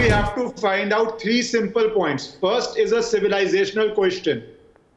we have to find out three simple points. First is a civilizational question.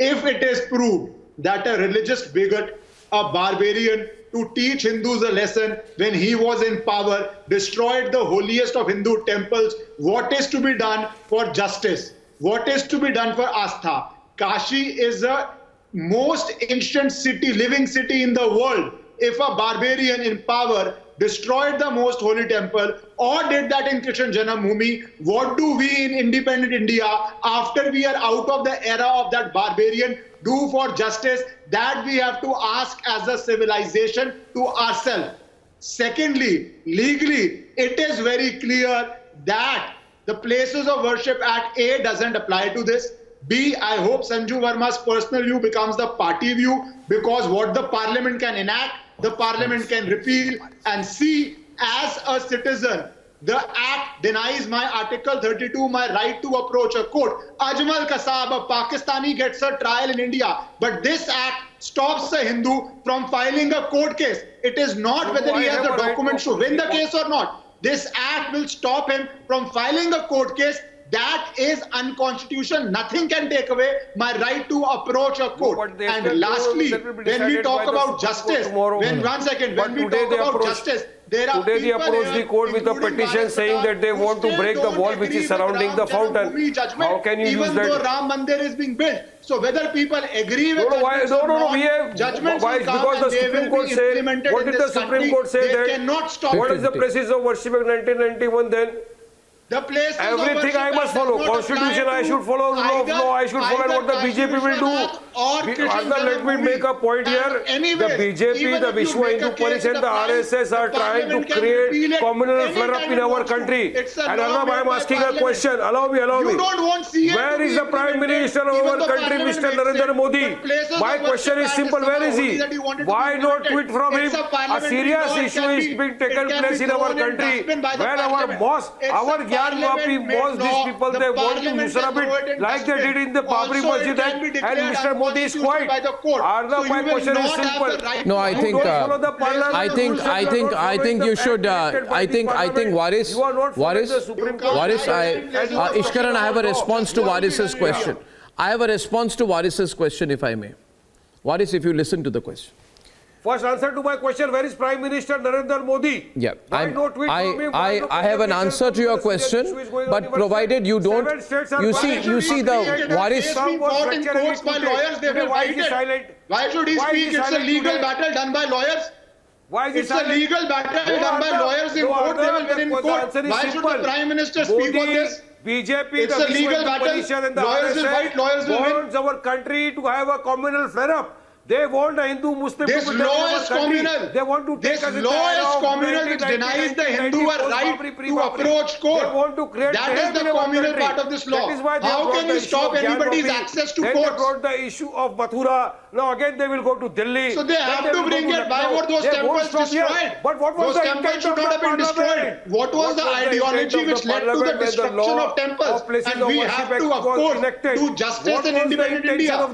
If it is proved that a religious bigot, a barbarian, to teach Hindus a lesson when he was in power, destroyed the holiest of Hindu temples, what is to be done for justice? What is to be done for Astha? Kashi is the most ancient city, living city in the world. If a barbarian in power destroyed the most holy temple or did that in Krishna Janambhoomi, what do we in independent India, after we are out of the era of that barbarian, do for justice? That we have to ask as a civilization to ourselves. Secondly, legally, it is very clear that the places of worship Act A doesn't apply to this. B, I hope Sanju Verma's personal view becomes the party view, because what the parliament can enact, the parliament can repeal. And C, as a citizen, the act denies my Article 32, my right to approach a court. Ajmal Kasab, a Pakistani, gets a trial in India, but this act stops a Hindu from filing a court case. It is not whether he has the documents to win the case or not. This act will stop him from filing a court case. That is unconstitutional. Nothing can take away my right to approach a court. And lastly, when we talk about justice, when we talk about justice, there are today they approached the court with a petition saying that they want to break the wall which is surrounding the fountain. How can you use that? Even though Ram Mandir is being built. So whether people agree with we have judgments because the Supreme Court said, what did the Supreme Court say that? What is the places of worship in 1991 then? The places everything I must follow. Constitution I should follow, rule of law I should follow, what the BJP will do. Let me make a point here. The BJP, the Vishwa Hindu Police and the RSS are trying to create communal flare-up in our country. And Arnab, I am asking a question. Allow me. Where is the Prime Minister of our country, Mr. Narendra Modi? My question is simple. Where is he? Why not tweet from him? A serious issue is being taken place in our country. When our mosque, our Gyanvapi mosque, these people, they want to usurp it like they did in the Babri Masjid, and Mr. Modi is quiet. Arnab, my question is simple. No, I think you should. I think Waris, Ishkaran, I have a response to Waris's question. I have a response to Waris's question, if I may. Waris, if you listen to the question. First answer to my question, where is Prime Minister Narendra Modi? Yeah, I have an answer to your question, but provided you don't, you see the Waris. Why should he speak? It's a legal battle done by lawyers. It's a legal battle done by lawyers in court. They will win in court. Why should the Prime Minister speak on this? BJP, it's a legal battle. Lawyers will fight, lawyers will win. Wants our country to have a communal flare-up. They want a Hindu-Muslim to law is communal. They want to take this law is communal, which denies the Hindu a right to approach court. They want to create that is the communal part of this law. How can you stop anybody's access to courts? They brought the issue of Mathura. Now again they will go to Delhi. So they have to bring it. Why were those temples destroyed? But what was those temples should not have been destroyed. What was the ideology which led to the destruction of temples? And we have to, of course, do justice in independent India.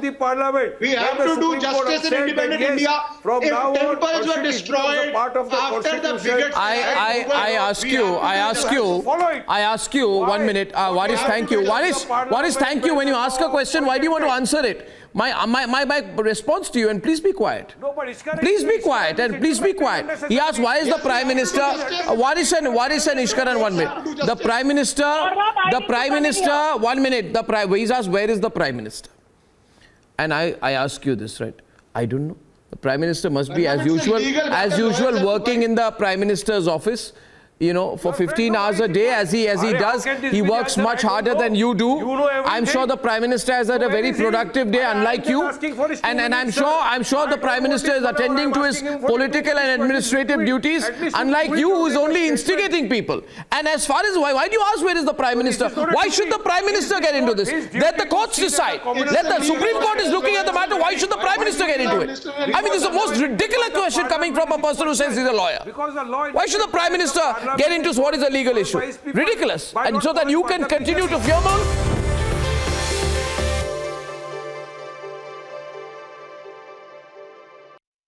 We have to do justice in independent India. If temples were destroyed after the bigots, I ask you 1 minute. Waris, thank you. Waris, thank you. When you ask a question, why do you want to answer it? My response to you, and please be quiet. Please be quiet and please be quiet. He asked, why is the Prime Minister, Waris and Ishkaran, 1 minute. The Prime Minister, 1 minute. He's asked, where is the Prime Minister? And I ask you this, right? I don't know. The Prime Minister must be as usual working in the Prime Minister's office. You know, for 15 hours a day, as he does, he works much harder than you do. I'm sure the Prime Minister has had a very productive day, unlike you. And I'm sure the Prime Minister is attending to his political and administrative duties, unlike you, who is only instigating people. And as far as why do you ask where is the Prime Minister? Why should the Prime Minister get into this? Let the courts decide. Let the Supreme Court is looking at the matter. Why should the Prime Minister get into it? I mean, this is the most ridiculous question coming from a person who says he's a lawyer. Why should the Prime Minister get into what is a legal issue? Ridiculous. And so that you can continue to fear